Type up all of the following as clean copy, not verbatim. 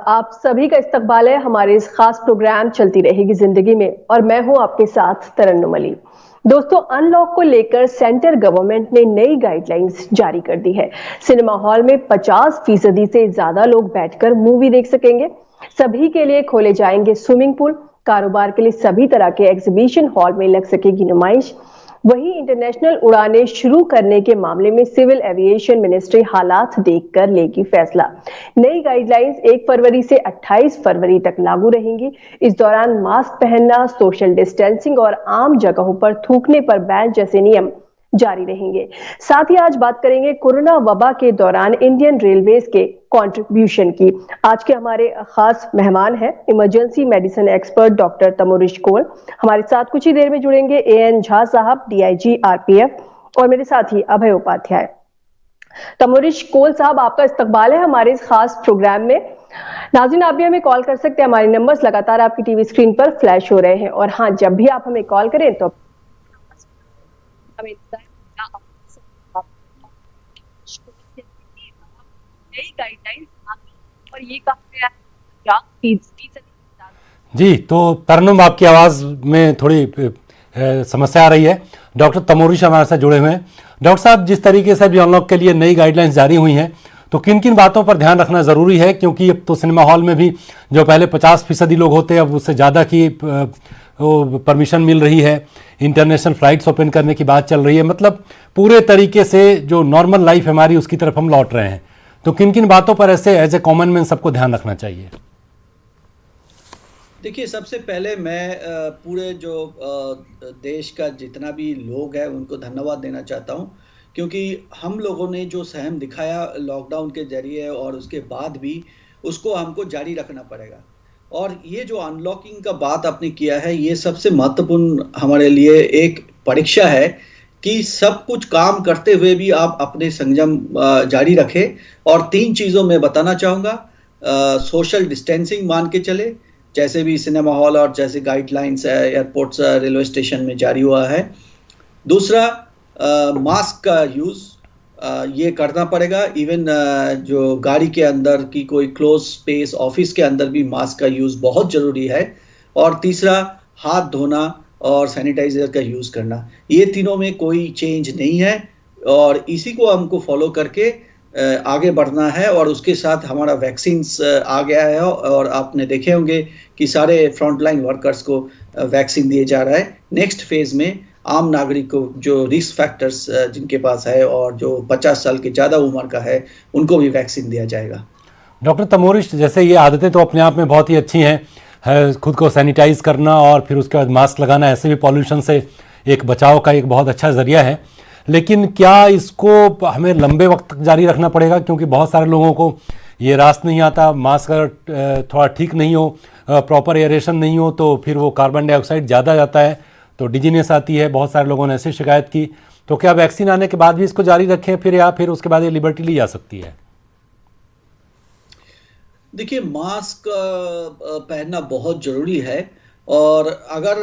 आप सभी का इस्तकबाल है हमारे इस खास प्रोग्राम चलती रहेगी जिंदगी में और मैं हूं आपके साथ तरन्नुम अली। दोस्तों, अनलॉक को लेकर सेंट्रल गवर्नमेंट ने नई गाइडलाइंस जारी कर दी है। सिनेमा हॉल में 50% से ज्यादा लोग बैठकर मूवी देख सकेंगे। सभी के लिए खोले जाएंगे स्विमिंग पूल। कारोबार के लिए सभी तरह के एग्जीबिशन हॉल में लग सकेगी नुमाइश। वहीं इंटरनेशनल उड़ानें शुरू करने के मामले में सिविल एविएशन मिनिस्ट्री हालात देखकर लेगी फैसला। नई गाइडलाइंस 1 फरवरी से 28 फरवरी तक लागू रहेंगी। इस दौरान मास्क पहनना, सोशल डिस्टेंसिंग और आम जगहों पर थूकने पर बैन जैसे नियम जारी रहेंगे। साथ ही आज बात करेंगे कोरोना वबा के दौरान इंडियन रेलवेज के कंट्रीब्यूशन की। आज के हमारे खास मेहमान हैं इमरजेंसी मेडिसिन एक्सपर्ट डॉक्टर तमोरिश कोल। हमारे साथ कुछ ही देर में जुड़ेंगे एएन झा साहब, डीआईजी आरपीएफ, और मेरे साथ ही अभय उपाध्याय। तमोरिश कोल साहब, आपका इस्तकबाल है हमारे इस खास प्रोग्राम में। नाज़रीन, आप भी हमें कॉल कर सकते हैं। हमारे नंबर्स लगातार आपकी टीवी स्क्रीन पर फ्लैश हो रहे हैं और हाँ, जब भी आप हमें कॉल करें तो हमें और ये कहा जी। तो तरन्नुम, आपकी आवाज़ में थोड़ी समस्या आ रही है। डॉक्टर तमोरिश हमारे साथ जुड़े हुए हैं। डॉक्टर साहब, जिस तरीके से अभी अनलॉक के लिए नई गाइडलाइंस जारी हुई हैं, तो किन किन बातों पर ध्यान रखना ज़रूरी है? क्योंकि अब तो सिनेमा हॉल में भी जो पहले 50% लोग होते हैं, अब उससे ज़्यादा की परमिशन मिल रही है। इंटरनेशनल फ्लाइट्स ओपन करने की बात चल रही है। मतलब पूरे तरीके से जो नॉर्मल लाइफ हमारी उसकी तरफ हम लौट रहे हैं। तो किन किन बातों पर ऐसे एज ए कॉमन मैन सबको ध्यान रखना चाहिए? देखिए, सबसे पहले मैं पूरे जो देश का जितना भी लोग हैं उनको धन्यवाद देना चाहता हूं, क्योंकि हम लोगों ने जो सहम दिखाया लॉकडाउन के जरिए और उसके बाद भी उसको हमको जारी रखना पड़ेगा। और ये जो अनलॉकिंग का बात आपने किया है, ये सबसे महत्वपूर्ण हमारे लिए एक परीक्षा है कि सब कुछ काम करते हुए भी आप अपने संयम जारी रखें। और 3 चीज़ों में बताना चाहूँगा। सोशल डिस्टेंसिंग मान के चले, जैसे भी सिनेमा हॉल और जैसे गाइडलाइंस है एयरपोर्ट्स, रेलवे स्टेशन में जारी हुआ है। दूसरा, मास्क का यूज़ ये करना पड़ेगा। इवन जो गाड़ी के अंदर की कोई क्लोज स्पेस, ऑफिस के अंदर भी मास्क का यूज़ बहुत ज़रूरी है। और तीसरा, हाथ धोना और सैनिटाइजर का यूज़ करना। ये तीनों में कोई चेंज नहीं है और इसी को हमको फॉलो करके आगे बढ़ना है। और उसके साथ हमारा वैक्सीन्स आ गया है और आपने देखे होंगे कि सारे फ्रंटलाइन वर्कर्स को वैक्सीन दिए जा रहा है। नेक्स्ट फेज में आम नागरिक को जो रिस्क फैक्टर्स जिनके पास है और जो 50 साल के ज़्यादा उम्र का है, उनको भी वैक्सीन दिया जाएगा। डॉक्टर तमोरिश, जैसे ये आदतें तो अपने आप में बहुत ही अच्छी हैं, खुद को सैनिटाइज करना और फिर उसके बाद मास्क लगाना, ऐसे भी पॉल्यूशन से एक बचाव का एक बहुत अच्छा ज़रिया है। लेकिन क्या इसको हमें लंबे वक्त तक जारी रखना पड़ेगा? क्योंकि बहुत सारे लोगों को ये रास नहीं आता। मास्क अगर थोड़ा ठीक नहीं हो, प्रॉपर एयरेशन नहीं हो, तो फिर वो कार्बन डाइऑक्साइड ज़्यादा जाता है तो डिजीनेस आती है। बहुत सारे लोगों ने ऐसी शिकायत की। तो क्या वैक्सीन आने के बाद भी इसको जारी रखें फिर, या फिर उसके बाद ये लिबर्टी ली जा सकती है? देखिए, मास्क पहनना बहुत ज़रूरी है। और अगर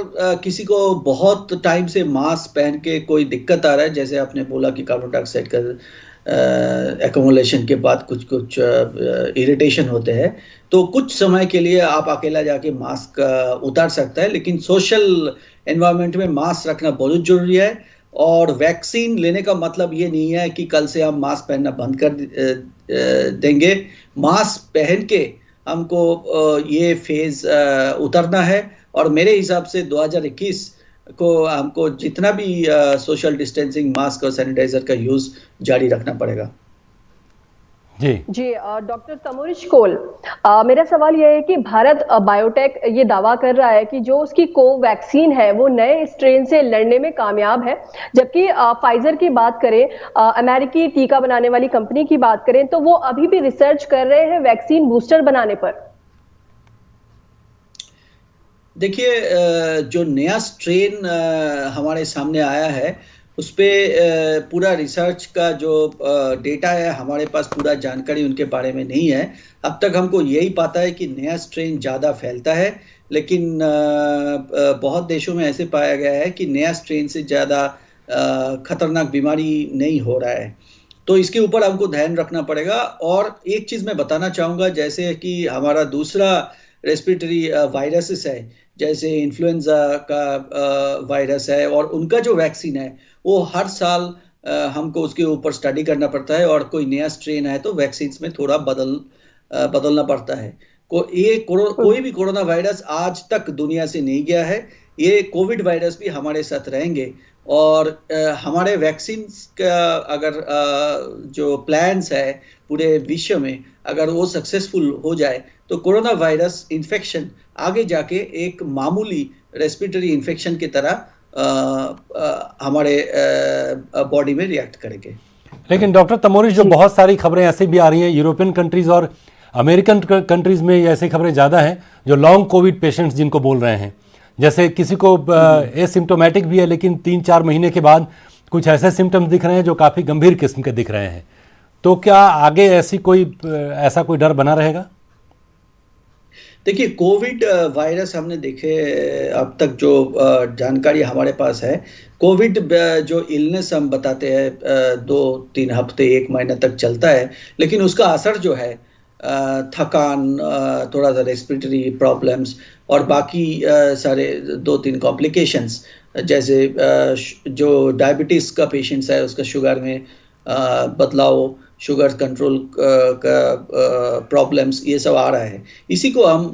किसी को बहुत टाइम से मास्क पहन के कोई दिक्कत आ रहा है, जैसे आपने बोला कि कार्बन डाइऑक्साइड का एक्यूमुलेशन के बाद कुछ इरिटेशन होते हैं, तो कुछ समय के लिए आप अकेला जाके मास्क उतार सकता है। लेकिन सोशल एनवायरनमेंट में मास्क रखना बहुत ज़रूरी है। और वैक्सीन लेने का मतलब ये नहीं है कि कल से हम मास्क पहनना बंद कर देंगे। मास्क पहन के हमको ये फेज़ उतरना है। और मेरे हिसाब से 2021 को हमको जितना भी सोशल डिस्टेंसिंग, मास्क और सैनिटाइजर का यूज़ जारी रखना पड़ेगा। जी जी। डॉक्टर तमोरिश कोल, मेरा सवाल यह है कि भारत बायोटेक ये दावा कर रहा है कि जो उसकी कोवैक्सीन है वो नए स्ट्रेन से लड़ने में कामयाब है, जबकि फाइजर की बात करें, अमेरिकी टीका बनाने वाली कंपनी की बात करें, तो वो अभी भी रिसर्च कर रहे हैं वैक्सीन बूस्टर बनाने पर। देखिए, जो नया स्ट्रेन हमारे सामने आया है उस पर पूरा रिसर्च का जो डेटा है हमारे पास, पूरा जानकारी उनके बारे में नहीं है। अब तक हमको यही पता है कि नया स्ट्रेन ज़्यादा फैलता है, लेकिन बहुत देशों में ऐसे पाया गया है कि नया स्ट्रेन से ज़्यादा खतरनाक बीमारी नहीं हो रहा है। तो इसके ऊपर हमको ध्यान रखना पड़ेगा। और एक चीज मैं बताना चाहूंगा, जैसे कि हमारा दूसरा रेस्पिरेटरी वायरसेस है, जैसे इन्फ्लुएंजा का वायरस है, और उनका जो वैक्सीन है वो हर साल हमको उसके ऊपर स्टडी करना पड़ता है, और कोई नया स्ट्रेन है तो वैक्सीन में थोड़ा बदलना पड़ता है। कोई भी कोरोना वायरस आज तक दुनिया से नहीं गया है, ये कोविड वायरस भी हमारे साथ रहेंगे। और हमारे वैक्सीन का अगर जो प्लान्स है पूरे विश्व में, अगर वो सक्सेसफुल हो जाए तो कोरोना वायरस इन्फेक्शन आगे जाके एक मामूली रेस्पिरेटरी इन्फेक्शन की तरह हमारे बॉडी में रिएक्ट करेंगे। लेकिन डॉक्टर तमोरिश, जो बहुत सारी खबरें ऐसी भी आ रही हैं, यूरोपियन कंट्रीज और अमेरिकन कंट्रीज में ऐसी खबरें ज़्यादा हैं जो लॉन्ग कोविड पेशेंट्स जिनको बोल रहे हैं, जैसे किसी को एसिम्टोमेटिक भी है लेकिन 3-4 महीने के बाद कुछ ऐसे सिम्टम्स दिख रहे हैं जो काफ़ी गंभीर किस्म के दिख रहे हैं। तो क्या आगे ऐसा कोई डर बना रहेगा? देखिए, कोविड वायरस हमने देखे अब तक जो जानकारी हमारे पास है, कोविड जो इलनेस हम बताते हैं 2-3 हफ्ते 1 महीना तक चलता है, लेकिन उसका असर जो है थकान, थोड़ा सा रेस्पिरेटरी प्रॉब्लम्स और बाकी सारे 2-3 कॉम्प्लिकेशंस, जैसे जो डायबिटीज़ का पेशेंट्स है उसका शुगर में बदलाव, शुगर कंट्रोल का प्रॉब्लम्स, ये सब आ रहा है। इसी को हम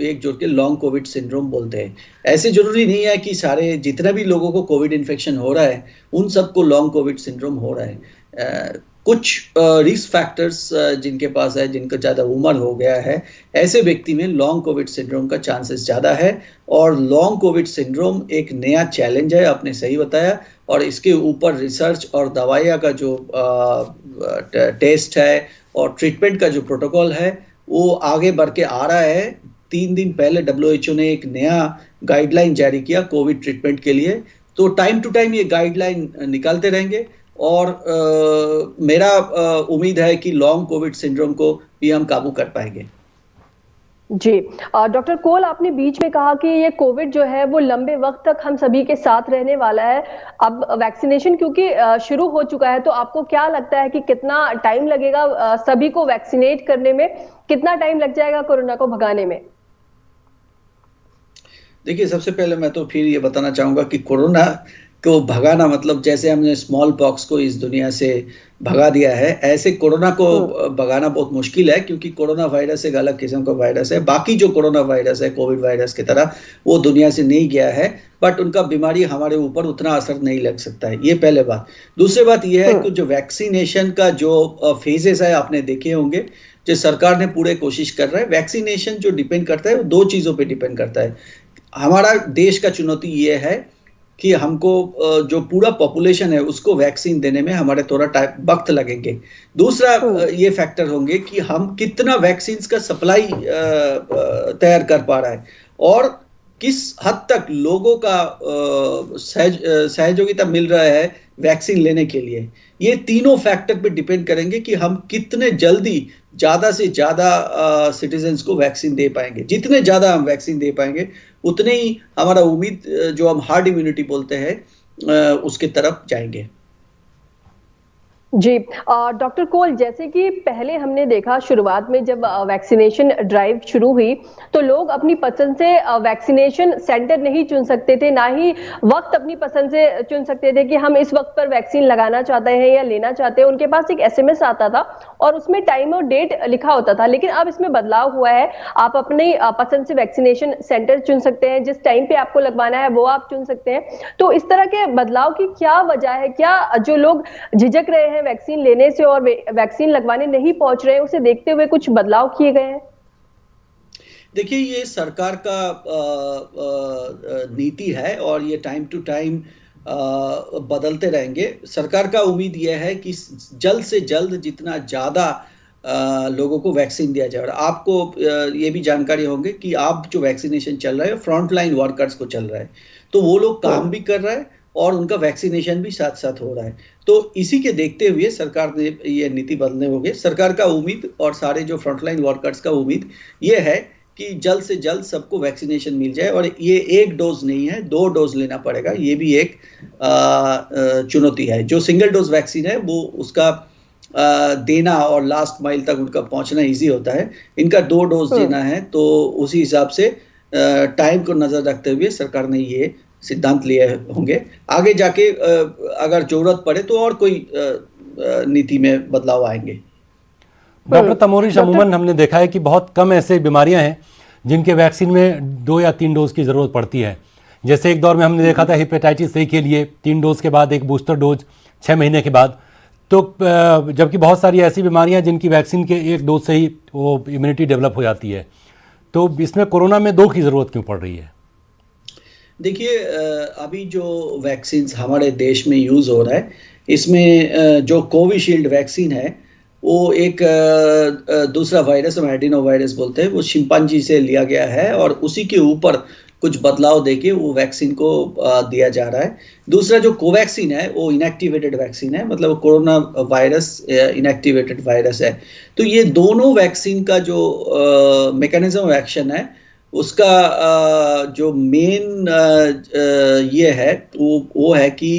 एक जोड़ के लॉन्ग कोविड सिंड्रोम बोलते हैं। ऐसे जरूरी नहीं है कि सारे जितना भी लोगों को कोविड इन्फेक्शन हो रहा है उन सबको लॉन्ग कोविड सिंड्रोम हो रहा है। कुछ रिस्क फैक्टर्स जिनके पास है, जिनका ज़्यादा उम्र हो गया है, ऐसे व्यक्ति में लॉन्ग कोविड सिंड्रोम का चांसेस ज़्यादा है। और लॉन्ग कोविड सिंड्रोम एक नया चैलेंज है, आपने सही बताया, और इसके ऊपर रिसर्च और दवाइयाँ का जो टेस्ट है और ट्रीटमेंट का जो प्रोटोकॉल है वो आगे बढ़ के आ रहा है। 3 दिन पहले WHO ने एक नया गाइडलाइन जारी किया कोविड ट्रीटमेंट के लिए, तो टाइम टू टाइम ये गाइडलाइन निकालते रहेंगे। और मेरा उम्मीद है कि लॉन्ग कोविड सिंड्रोम को भी हम काबू कर पाएंगे। जी, डॉक्टर कोल, आपने बीच में कहा कि ये कोविड जो है वो लंबे वक्त तक हम सभी के साथ रहने वाला है। अब वैक्सीनेशन क्योंकि शुरू हो चुका है, तो आपको क्या लगता है कि कितना टाइम लगेगा सभी को वैक्सीनेट करने में? कितना टाइम लग जाएगा कोरोना को भगाने में? देखिए, सबसे पहले मैं तो फिर ये बताना चाहूंगा कि कोरोना को भगाना मतलब जैसे हमने स्मॉल पॉक्स को इस दुनिया से भगा दिया है, ऐसे कोरोना को भगाना बहुत मुश्किल है, क्योंकि कोरोना वायरस एक अलग किस्म का वायरस है। बाकी जो कोरोना वायरस है कोविड वायरस की तरह वो दुनिया से नहीं गया है, बट उनका बीमारी हमारे ऊपर उतना असर नहीं लग सकता है। ये पहले बात। दूसरी बात यह है कि जो वैक्सीनेशन का जो फेजेस है आपने देखे होंगे, जो सरकार ने पूरे कोशिश कर रहा है। वैक्सीनेशन जो डिपेंड करता है वो 2 चीज़ों पर डिपेंड करता है। हमारा देश का चुनौती ये है कि हमको जो पूरा पॉपुलेशन है उसको वैक्सीन देने में हमारे थोड़ा वक्त लगेंगे। दूसरा ये फैक्टर होंगे कि हम कितना वैक्सीन का सप्लाई तैयार कर पा रहा है और किस हद तक लोगों का सहयोगिता मिल रहा है वैक्सीन लेने के लिए। ये तीनों फैक्टर पे डिपेंड करेंगे कि हम कितने जल्दी ज़्यादा से ज़्यादा सिटीजन्स को वैक्सीन दे पाएंगे। जितने ज़्यादा हम वैक्सीन दे पाएंगे उतने ही हमारा उम्मीद, जो हम हार्ड इम्यूनिटी बोलते हैं, उसके तरफ जाएंगे। जी, डॉक्टर कोल, जैसे कि पहले हमने देखा शुरुआत में जब वैक्सीनेशन ड्राइव शुरू हुई तो लोग अपनी पसंद से वैक्सीनेशन सेंटर नहीं चुन सकते थे, ना ही वक्त अपनी पसंद से चुन सकते थे कि हम इस वक्त पर वैक्सीन लगाना चाहते हैं या लेना चाहते हैं। उनके पास एक SMS आता था और उसमें टाइम और डेट लिखा होता था। लेकिन अब इसमें बदलाव हुआ है, आप अपनी पसंद से वैक्सीनेशन सेंटर चुन सकते हैं, जिस टाइम पे आपको लगवाना है वो आप चुन सकते हैं। तो इस तरह के बदलाव की क्या वजह है? क्या जो लोग झिझक रहे हैं वैक्सीन लेने से और वैक्सीन लगवाने नहीं पहुंच रहे हैं, उसे देखते हुए कुछ बदलाव किए गए हैं? देखिए, ये सरकार का नीति है और ये टाइम टू टाइम बदलते रहेंगे। सरकार का उम्मीद यह है कि जल्द से जल्द जितना ज़्यादा लोगों को वैक्सीन दिया जाए। और आपको ये भी जानकारी होंगे कि आप जो वैक्सीनेशन चल रहा है फ्रंट लाइन वर्कर्स को चल रहा है, तो वो लोग काम भी कर रहा है और उनका वैक्सीनेशन भी साथ साथ हो रहा है। तो इसी के देखते हुए सरकार ने ये नीति बदलने होंगे। सरकार का उम्मीद और सारे जो फ्रंटलाइन वर्कर्स का उम्मीद ये है कि जल्द से जल्द सबको वैक्सीनेशन मिल जाए। और ये 1 डोज नहीं है, 2 डोज लेना पड़ेगा। ये भी एक चुनौती है। जो सिंगल डोज वैक्सीन है वो उसका देना और लास्ट माइल तक उनका पहुंचना इजी होता है। इनका 2 डोज देना है, तो उसी हिसाब से टाइम को नजर रखते हुए सरकार ने ये सिद्धांत लिए होंगे। आगे जाके अगर जरूरत पड़े तो और कोई नीति में बदलाव आएंगे। डॉक्टर तमोरिश, अमूमन हमने देखा है कि बहुत कम ऐसे बीमारियां हैं जिनके वैक्सीन में 2 या 3 डोज की ज़रूरत पड़ती है। जैसे एक दौर में हमने देखा था हेपेटाइटिस ए के लिए 3 डोज के बाद एक बूस्टर डोज 6 महीने के बाद। तो जबकि बहुत सारी ऐसी बीमारियां जिनकी वैक्सीन के 1 डोज से ही वो इम्यूनिटी डेवलप हो जाती है, तो इसमें कोरोना में 2 की ज़रूरत क्यों पड़ रही है? देखिए, अभी जो वैक्सीन हमारे देश में यूज़ हो रहा है, इसमें जो कोविशील्ड वैक्सीन है वो एक दूसरा वायरस, हम एडिनो वायरस बोलते हैं, वो शिम्पांजी से लिया गया है और उसी के ऊपर कुछ बदलाव देके वो वैक्सीन को दिया जा रहा है। दूसरा जो कोवैक्सीन है वो इनएक्टिवेटेड वैक्सीन है, मतलब कोरोना वायरस इनएक्टिवेटेड वायरस है। तो ये दोनों वैक्सीन का जो मैकेनिज्म ऑफ एक्शन है उसका जो मेन ये है वो है कि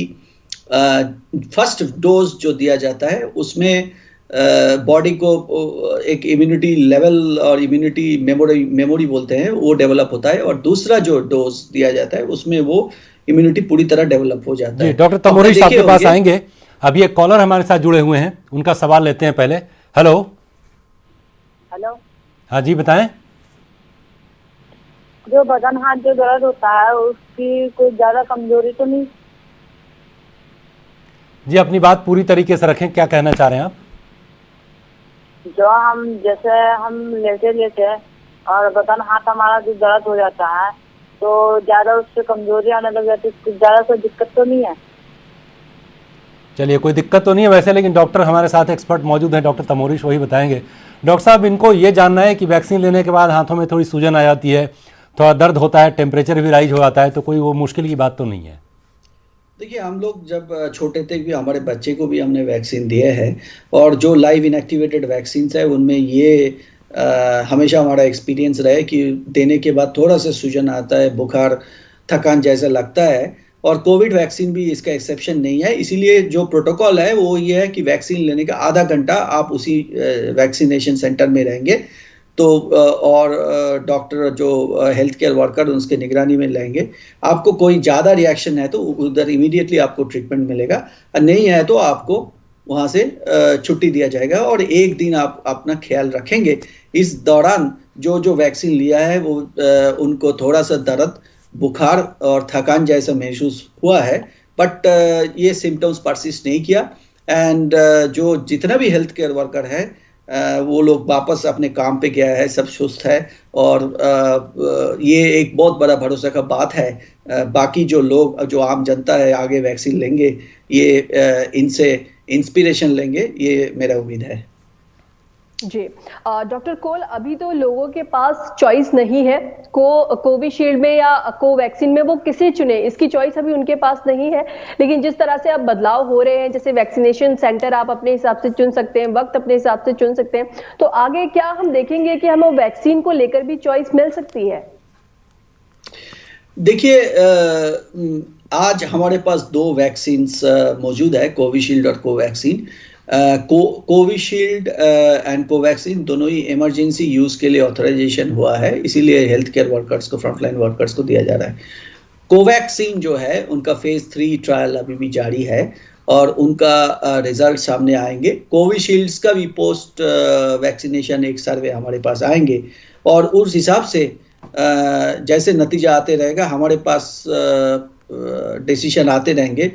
फर्स्ट डोज जो दिया जाता है उसमें बॉडी को एक इम्यूनिटी लेवल और इम्यूनिटी मेमोरी बोलते हैं वो डेवलप होता है, और दूसरा जो डोज दिया जाता है उसमें वो इम्यूनिटी पूरी तरह डेवलप हो जाता है। डॉक्टर तमोरिश आपके पास आएंगे। अभी एक कॉलर हमारे साथ जुड़े हुए हैं, उनका सवाल लेते हैं पहले। हेलो। हाँ जी, बताएं। जो बदन हाथ जो दर्द होता है उसकी कोई ज्यादा कमजोरी तो नहीं? जी, अपनी बात पूरी तरीके से रखें, क्या कहना चाह रहे हैं आप? जो हम लेटे लेटे और बदन हाथ हमारा जो दर्द हो जाता है तो ज्यादा उससे कमजोरी आने लग जाती है, कुछ ज्यादा कोई दिक्कत तो नहीं है? चलिए, कोई दिक्कत तो नहीं है वैसे, लेकिन डॉक्टर हमारे साथ एक्सपर्ट मौजूद हैं, डॉक्टर तमोरिश, वही बताएंगे। डॉक्टर साहब, इनको ये जानना है कि वैक्सीन लेने के बाद हाथों में थोड़ी सूजन आ जाती है, थोड़ा दर्द होता है, टेम्परेचर भी राइज हो जाता है, तो कोई वो मुश्किल की बात तो नहीं है? देखिए, हम लोग जब छोटे थे भी हमारे बच्चे को भी हमने वैक्सीन दिए हैं, और जो लाइव इनएक्टिवेटेड वैक्सीन है उनमें ये हमेशा हमारा एक्सपीरियंस रहा है कि देने के बाद थोड़ा सा सूजन आता है, बुखार, थकान जैसा लगता है, और कोविड वैक्सीन भी इसका एक्सेप्शन नहीं है। इसीलिए जो प्रोटोकॉल है वो ये है कि वैक्सीन लेने का आधा घंटा आप उसी वैक्सीनेशन सेंटर में रहेंगे, तो और डॉक्टर जो हेल्थ केयर वर्कर उसके निगरानी में लेंगे। आपको कोई ज़्यादा रिएक्शन है तो उधर इमीडिएटली आपको ट्रीटमेंट मिलेगा, और नहीं है तो आपको वहाँ से छुट्टी दिया जाएगा, और 1 दिन आप अपना ख्याल रखेंगे। इस दौरान जो वैक्सीन लिया है वो उनको थोड़ा सा दर्द, बुखार और थकान जैसा महसूस हुआ है, बट ये सिम्टम्स परसिस्ट नहीं किया। एंड जो जितना भी हेल्थ केयर वर्कर है वो लोग वापस अपने काम पे गया है, सब सुस्त है, और ये एक बहुत बड़ा भरोसा का बात है। बाकी जो लोग, जो आम जनता है, आगे वैक्सीन लेंगे, ये इनसे इंस्पिरेशन लेंगे, ये मेरा उम्मीद है। जी, डॉक्टर कोल, अभी तो लोगों के पास चॉइस नहीं है, कोविशील्ड में या कोवैक्सीन में वो किसे चुने, इसकी चॉइस अभी उनके पास नहीं है। लेकिन जिस तरह से अब बदलाव हो रहे हैं, जैसे वैक्सीनेशन सेंटर आप अपने हिसाब से चुन सकते हैं, वक्त अपने हिसाब से चुन सकते हैं, तो आगे क्या हम देखेंगे कि हमें वैक्सीन को लेकर भी चॉइस मिल सकती है? देखिए, आज हमारे पास 2 वैक्सीन मौजूद है, कोविशील्ड और कोवैक्सीन। कोविशील्ड एंड कोवैक्सीन दोनों ही इमरजेंसी यूज के लिए ऑथराइजेशन हुआ है, इसीलिए हेल्थ केयर वर्कर्स को, फ्रंटलाइन वर्कर्स को दिया जा रहा है। कोवैक्सीन जो है उनका फेज 3 ट्रायल अभी भी जारी है और उनका रिजल्ट सामने आएंगे। कोविशील्ड का भी पोस्ट वैक्सीनेशन एक सर्वे हमारे पास आएंगे, और उस हिसाब से जैसे नतीजा आते रहेगा, हमारे पास डिसीजन आते रहेंगे,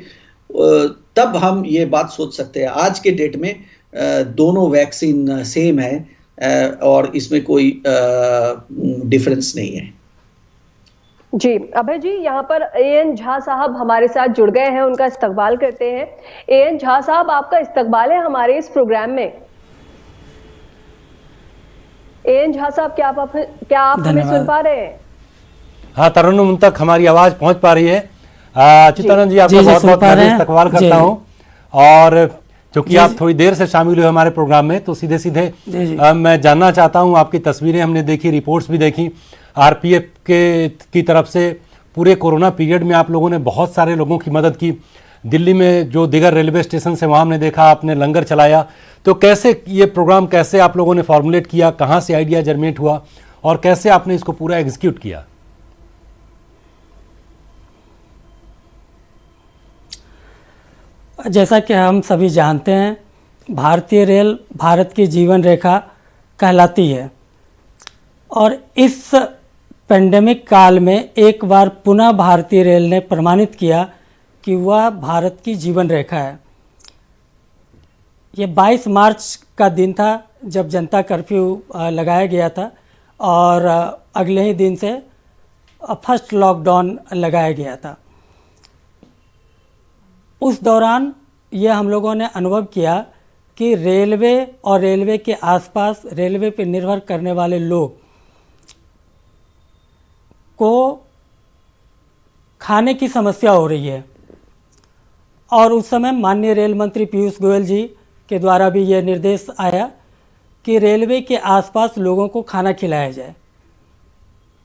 तब हम ये बात सोच सकते हैं। आज के डेट में दोनों वैक्सीन सेम है और इसमें कोई डिफरेंस नहीं है। जी, अभय जी, यहाँ पर एएन झा साहब हमारे साथ जुड़ गए हैं, उनका इस्तकबाल करते हैं। एएन झा साहब, आपका इस्तकबाल है हमारे इस प्रोग्राम में। एएन झा साहब, क्या आप हमें सुन पा रहे हैं? हाँ, तरन्नुम तक हमारी आवाज पहुंच पा रही है। चित्तानंद जी, आपका बहुत बहुत इस्तकबाल करता हूँ, और क्योंकि आप थोड़ी देर से शामिल हुए हमारे प्रोग्राम में, तो सीधे सीधे मैं जानना चाहता हूँ, आपकी तस्वीरें हमने देखी, रिपोर्ट्स भी देखी, आरपीएफ की तरफ से पूरे कोरोना पीरियड में आप लोगों ने बहुत सारे लोगों की मदद की। दिल्ली में जो दिगर रेलवे स्टेशन से वहाँ हमने देखा आपने लंगर चलाया, तो कैसे ये प्रोग्राम कैसे आप लोगों ने फॉर्मुलेट किया, कहाँ से आइडिया जर्मिनेट हुआ और कैसे आपने इसको पूरा एग्जीक्यूट किया? जैसा कि हम सभी जानते हैं, भारतीय रेल भारत की जीवन रेखा कहलाती है और इस पेंडेमिक काल में एक बार पुनः भारतीय रेल ने प्रमाणित किया कि वह भारत की जीवन रेखा है। ये 22 मार्च का दिन था जब जनता कर्फ्यू लगाया गया था और अगले ही दिन से फर्स्ट लॉकडाउन लगाया गया था। उस दौरान ये हम लोगों ने अनुभव किया कि रेलवे और रेलवे के आसपास रेलवे पर निर्भर करने वाले लोग को खाने की समस्या हो रही है और उस समय माननीय रेल मंत्री पीयूष गोयल जी के द्वारा भी ये निर्देश आया कि रेलवे के आसपास लोगों को खाना खिलाया जाए।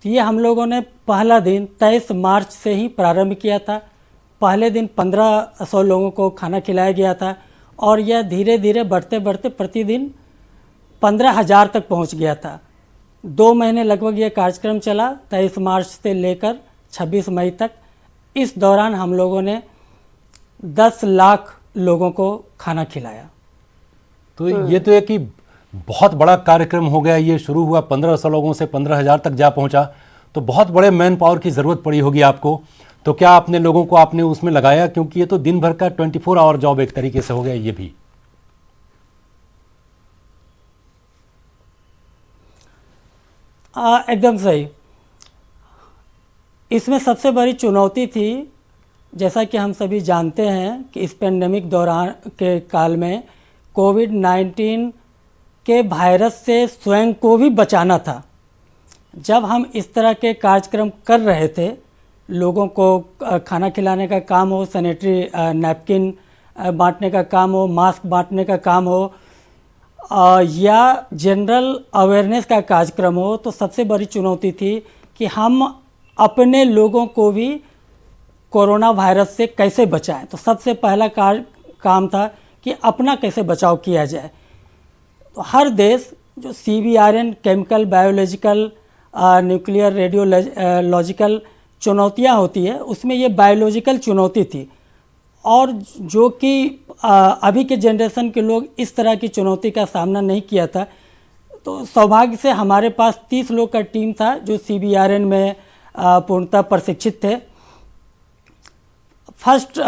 तो ये हम लोगों ने पहला दिन 23 मार्च से ही प्रारंभ किया था। पहले दिन 1500 लोगों को खाना खिलाया गया था और यह धीरे धीरे बढ़ते बढ़ते प्रतिदिन 15,000 तक पहुंच गया था। 2 महीने लगभग ये कार्यक्रम चला, 23 मार्च से लेकर 26 मई तक। इस दौरान हम लोगों ने 10 लाख लोगों को खाना खिलाया। तो ये तो है कि बहुत बड़ा कार्यक्रम हो गया। ये शुरू हुआ 1500 लोगों से 15,000 तक जा पहुंचा, तो बहुत बड़े मैन पावर की ज़रूरत पड़ी होगी आपको। तो क्या आपने लोगों को आपने उसमें लगाया, क्योंकि ये तो दिन भर का 24 आवर जॉब एक तरीके से हो गया ये भी? एकदम सही। इसमें सबसे बड़ी चुनौती थी, जैसा कि हम सभी जानते हैं कि इस पेंडेमिक दौरान के काल में कोविड-19 के वायरस से स्वयं को भी बचाना था। जब हम इस तरह के कार्यक्रम कर रहे थे, लोगों को खाना खिलाने का काम हो, सैनिटरी नैपकिन बांटने का काम हो, मास्क बांटने का काम हो या जनरल अवेयरनेस का कार्यक्रम हो, तो सबसे बड़ी चुनौती थी कि हम अपने लोगों को भी कोरोना वायरस से कैसे बचाएं। तो सबसे पहला काम था कि अपना कैसे बचाव किया जाए। तो हर देश जो CBRN chemical, biological, nuclear, radiological चुनौतियां होती है, उसमें ये बायोलॉजिकल चुनौती थी और जो कि अभी के जनरेशन के लोग इस तरह की चुनौती का सामना नहीं किया था। तो सौभाग्य से हमारे पास 30 लोग का टीम था जो CBRN में पूर्णतः प्रशिक्षित थे। फर्स्ट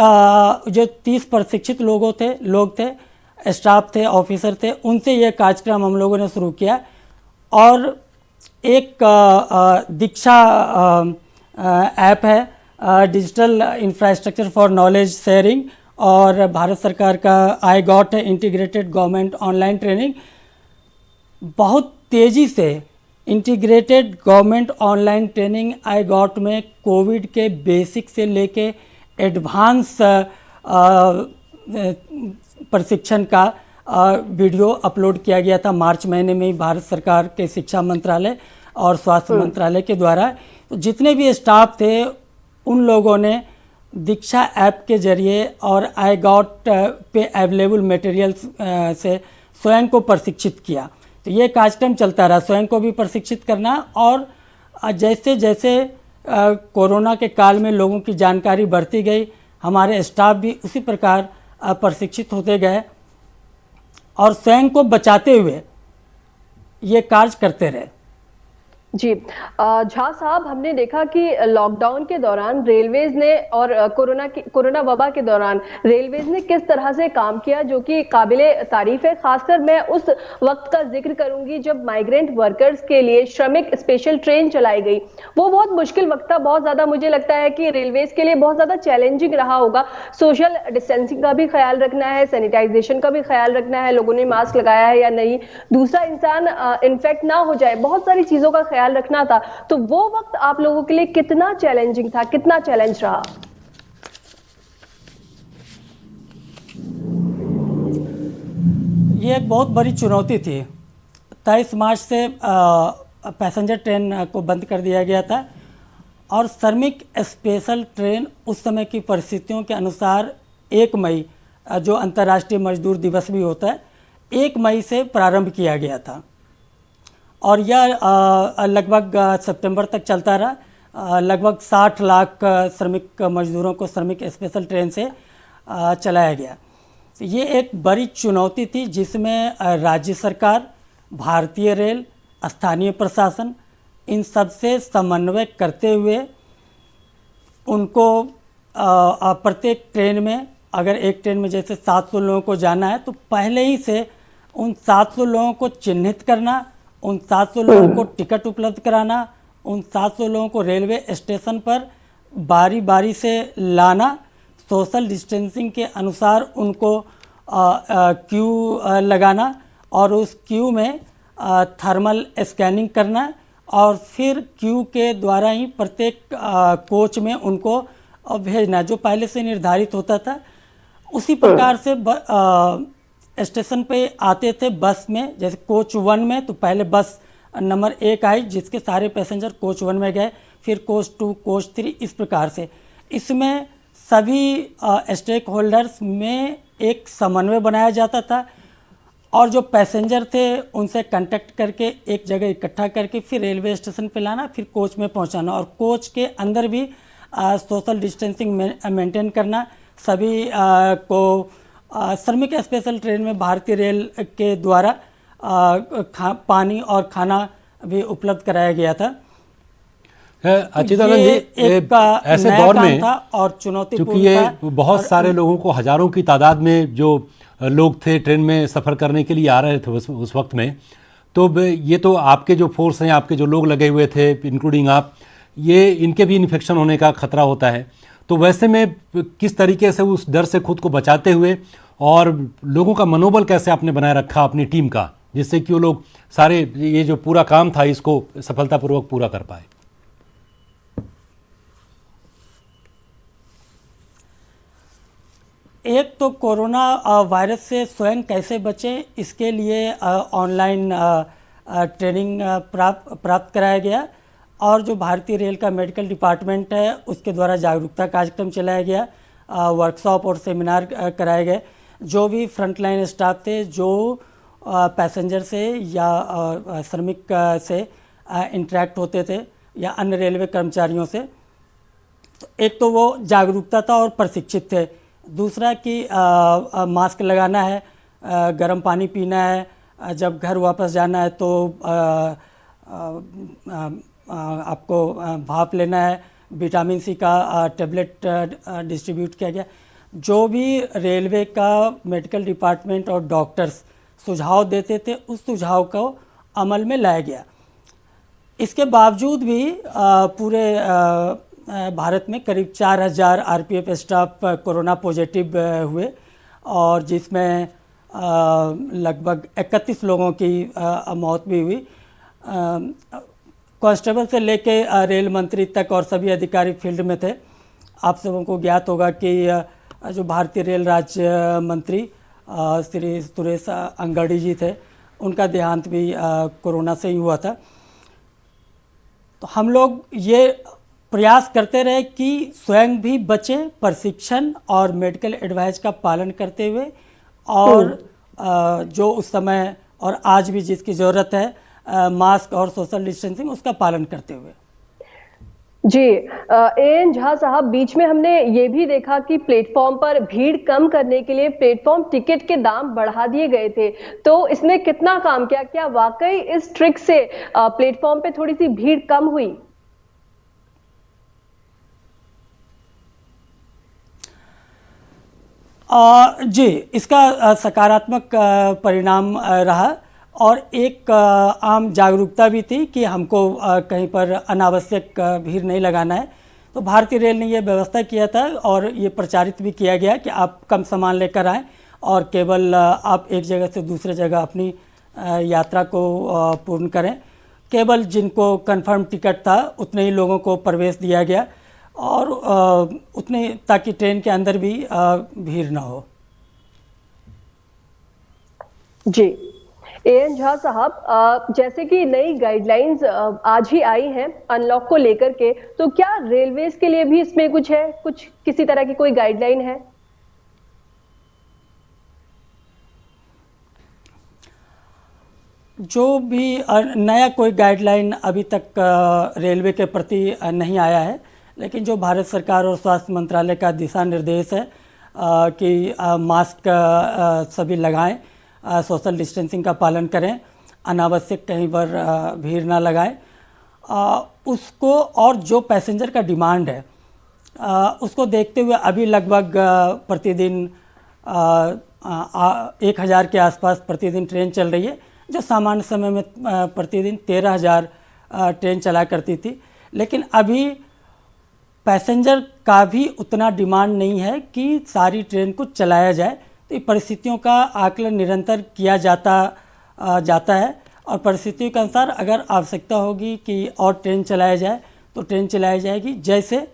जो 30 प्रशिक्षित लोग थे, स्टाफ थे, ऑफिसर थे, उनसे यह कार्यक्रम हम लोगों ने शुरू किया और एक दीक्षा ऐप है, digital infrastructure for knowledge sharing, और भारत सरकार का iGOT है, इंटीग्रेटेड गवर्नमेंट ऑनलाइन ट्रेनिंग। बहुत तेज़ी से integrated government online training iGOT में कोविड के बेसिक से लेके एडवांस प्रशिक्षण का वीडियो अपलोड किया गया था मार्च महीने में ही भारत सरकार के शिक्षा मंत्रालय और स्वास्थ्य मंत्रालय के द्वारा। तो जितने भी स्टाफ थे उन लोगों ने दीक्षा ऐप के जरिए और iGOT पे अवेलेबल मटेरियल्स से स्वयं को प्रशिक्षित किया। तो ये कार्यक्रम चलता रहा, स्वयं को भी प्रशिक्षित करना, और जैसे जैसे कोरोना के काल में लोगों की जानकारी बढ़ती गई, हमारे स्टाफ भी उसी प्रकार प्रशिक्षित होते गए और स्वयं को बचाते हुए ये कार्य करते रहे। जी झा साहब, हमने देखा कि लॉकडाउन के दौरान रेलवेज ने और कोरोना वबा के दौरान रेलवेज ने किस तरह से काम किया, जो कि काबिले तारीफ है। खासकर मैं उस वक्त का जिक्र करूंगी जब माइग्रेंट वर्कर्स के लिए श्रमिक स्पेशल ट्रेन चलाई गई। वो बहुत मुश्किल वक्त था, बहुत ज्यादा मुझे लगता है कि रेलवेज के लिए बहुत ज्यादा चैलेंजिंग रहा होगा। सोशल डिस्टेंसिंग का भी ख्याल रखना है, सैनिटाइजेशन का भी ख्याल रखना है, लोगों ने मास्क लगाया है या नहीं, दूसरा इंसान इन्फेक्ट ना हो जाए, बहुत सारी चीजों का ख्याल रखना था। तो वो वक्त आप लोगों के लिए कितना चैलेंजिंग था, कितना चैलेंज रहा? ये एक बहुत बड़ी चुनौती थी। 23 मार्च से पैसेंजर ट्रेन को बंद कर दिया गया था और श्रमिक स्पेशल ट्रेन उस समय की परिस्थितियों के अनुसार 1 मई जो अंतर्राष्ट्रीय मजदूर दिवस भी होता है, 1 मई से प्रारंभ किया गया था और यह लगभग सितंबर तक चलता रहा। लगभग 60 लाख श्रमिक मजदूरों को श्रमिक स्पेशल ट्रेन से चलाया गया। ये एक बड़ी चुनौती थी जिसमें राज्य सरकार, भारतीय रेल, स्थानीय प्रशासन इन सब से समन्वय करते हुए उनको प्रत्येक ट्रेन में, अगर एक ट्रेन में जैसे 700 लोगों को जाना है तो पहले ही से उन 700 लोगों को चिन्हित करना, उन 700 लोगों को टिकट उपलब्ध कराना, उन 700 लोगों को रेलवे स्टेशन पर बारी बारी से लाना, सोशल डिस्टेंसिंग के अनुसार उनको क्यू लगाना और उस क्यू में थर्मल स्कैनिंग करना और फिर क्यू के द्वारा ही प्रत्येक कोच में उनको भेजना, जो पहले से निर्धारित होता था। उसी प्रकार से स्टेशन पे आते थे बस में, जैसे कोच 1 में तो पहले बस नंबर 1 आई जिसके सारे पैसेंजर कोच 1 में गए, फिर कोच 2, कोच 3, इस प्रकार से। इसमें सभी स्टेक होल्डर्स में एक समन्वय बनाया जाता था और जो पैसेंजर थे उनसे कांटेक्ट करके एक जगह इकट्ठा करके फिर रेलवे स्टेशन पे लाना, फिर कोच में पहुंचाना और कोच के अंदर भी सोशल डिस्टेंसिंग मेंटेन करना। सभी को श्रमिक स्पेशल ट्रेन में भारतीय रेल के द्वारा पानी और खाना भी उपलब्ध कराया गया था। अच्युतानंद जी, ऐसे दौर में और चुनौती क्योंकि ये बहुत सारे लोगों को, हजारों की तादाद में जो लोग थे ट्रेन में सफ़र करने के लिए आ रहे थे उस वक्त में, तो ये तो आपके जो फोर्स हैं, आपके जो लोग लगे हुए थे इंक्लूडिंग आप, ये इनके भी इन्फेक्शन होने का खतरा होता है। तो वैसे में किस तरीके से उस डर से खुद को बचाते हुए और लोगों का मनोबल कैसे आपने बनाए रखा अपनी टीम का, जिससे कि वो लोग सारे ये जो पूरा काम था इसको सफलतापूर्वक पूरा कर पाए? एक तो कोरोना वायरस से स्वयं कैसे बचें, इसके लिए ऑनलाइन ट्रेनिंग प्राप्त कराया गया और जो भारतीय रेल का मेडिकल डिपार्टमेंट है उसके द्वारा जागरूकता कार्यक्रम चलाया गया, वर्कशॉप और सेमिनार कराए गए। जो भी फ्रंटलाइन स्टाफ थे, जो पैसेंजर से या श्रमिक से इंटरेक्ट होते थे या अन्य रेलवे कर्मचारियों से, तो एक तो वो जागरूकता था और प्रशिक्षित थे। दूसरा कि मास्क लगाना है, गर्म पानी पीना है, जब घर वापस जाना है तो आपको भाप लेना है, विटामिन सी का टेबलेट डिस्ट्रीब्यूट किया गया। जो भी रेलवे का मेडिकल डिपार्टमेंट और डॉक्टर्स सुझाव देते थे उस सुझाव को अमल में लाया गया। इसके बावजूद भी पूरे भारत में करीब 4000 आरपीएफ स्टाफ कोरोना पॉजिटिव हुए और जिसमें लगभग 31 लोगों की मौत भी हुई। कांस्टेबल से लेके रेल मंत्री तक और सभी अधिकारी फील्ड में थे। आप सबों को ज्ञात होगा कि जो भारतीय रेल राज्य मंत्री श्री सुरेश अंगड़ी जी थे, उनका देहांत भी कोरोना से ही हुआ था। तो हम लोग ये प्रयास करते रहे कि स्वयं भी बचें, प्रशिक्षण और मेडिकल एडवाइस का पालन करते हुए और जो उस समय और आज भी जिसकी ज़रूरत है मास्क और सोशल डिस्टेंसिंग, उसका पालन करते हुए। जी एएन झा साहब, बीच में हमने ये भी देखा कि प्लेटफॉर्म पर भीड़ कम करने के लिए प्लेटफॉर्म टिकट के दाम बढ़ा दिए गए थे, तो इसने कितना काम किया? क्या वाकई इस ट्रिक से प्लेटफॉर्म पे थोड़ी सी भीड़ कम हुई? जी, इसका सकारात्मक परिणाम रहा और एक आम जागरूकता भी थी कि हमको कहीं पर अनावश्यक भीड़ नहीं लगाना है। तो भारतीय रेल ने ये व्यवस्था किया था और ये प्रचारित भी किया गया कि आप कम सामान लेकर आएँ और केवल आप एक जगह से दूसरे जगह अपनी यात्रा को पूर्ण करें। केवल जिनको कंफर्म टिकट था उतने ही लोगों को प्रवेश दिया गया और उतने ताकि ट्रेन के अंदर भी भीड़ ना हो। जी एएन झा साहब, जैसे कि नई गाइडलाइंस आज ही आई हैं अनलॉक को लेकर के, तो क्या रेलवेज के लिए भी इसमें कुछ है, कुछ किसी तरह की कोई गाइडलाइन है? जो भी नया कोई गाइडलाइन अभी तक रेलवे के प्रति नहीं आया है, लेकिन जो भारत सरकार और स्वास्थ्य मंत्रालय का दिशा निर्देश है कि मास्क सभी लगाएं, सोशल डिस्टेंसिंग का पालन करें, अनावश्यक कहीं पर भीड़ ना लगाएं, उसको और जो पैसेंजर का डिमांड है उसको देखते हुए अभी लगभग प्रतिदिन 1000 के आसपास प्रतिदिन ट्रेन चल रही है, जो सामान्य समय में प्रतिदिन 13000 ट्रेन चला करती थी। लेकिन अभी पैसेंजर का भी उतना डिमांड नहीं है कि सारी ट्रेन को चलाया जाए, तो इन परिस्थितियों का आकलन निरंतर किया जाता है और परिस्थितियों के अनुसार अगर आवश्यकता होगी कि और ट्रेन चलाया जाए तो ट्रेन चलाई जाएगी। जैसे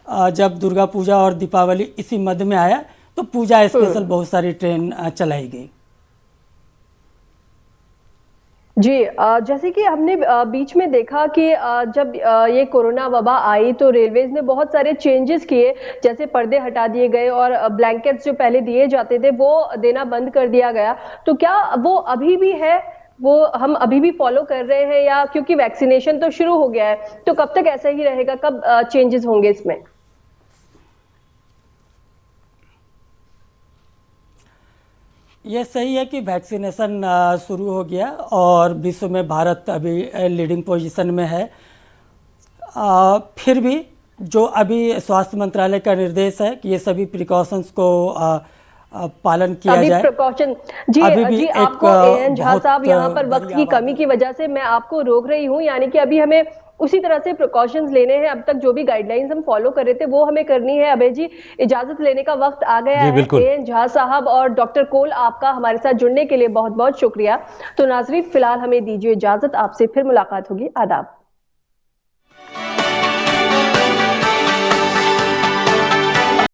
जब दुर्गा पूजा और दीपावली इसी मध्य में आया तो पूजा स्पेशल बहुत सारी ट्रेन चलाई गई। जी, जैसे कि हमने बीच में देखा कि जब ये कोरोना वबा आई तो रेलवेज ने बहुत सारे चेंजेस किए, जैसे पर्दे हटा दिए गए और ब्लैंकेट्स जो पहले दिए जाते थे वो देना बंद कर दिया गया। तो क्या वो अभी भी है, वो हम अभी भी फॉलो कर रहे हैं, या क्योंकि वैक्सीनेशन तो शुरू हो गया है तो कब तक ऐसा ही रहेगा, कब चेंजेस होंगे इसमें? ये सही है कि वैक्सीनेशन शुरू हो गया और विश्व में भारत अभी लीडिंग पोजीशन में है। फिर भी जो अभी स्वास्थ्य मंत्रालय का निर्देश है कि ये सभी प्रिकॉशंस को पालन किया जाए। प्रिकॉशन जी आपको एएन झा साहब, यहाँ पर वक्त की कमी की वजह से मैं आपको रोक रही हूँ, यानी कि अभी हमें उसी तरह से प्रिकॉशंस लेने हैं। अब तक जो भी गाइडलाइंस हम फॉलो कर रहे थे वो हमें करनी है। अभय जी, इजाजत लेने का वक्त आ गया है। एएन झा साहब और डॉक्टर कोल, आपका हमारे साथ जुड़ने के लिए बहुत बहुत शुक्रिया। तो नाजरीन, फिलहाल हमें दीजिए इजाजत, आपसे फिर मुलाकात होगी। आदाब।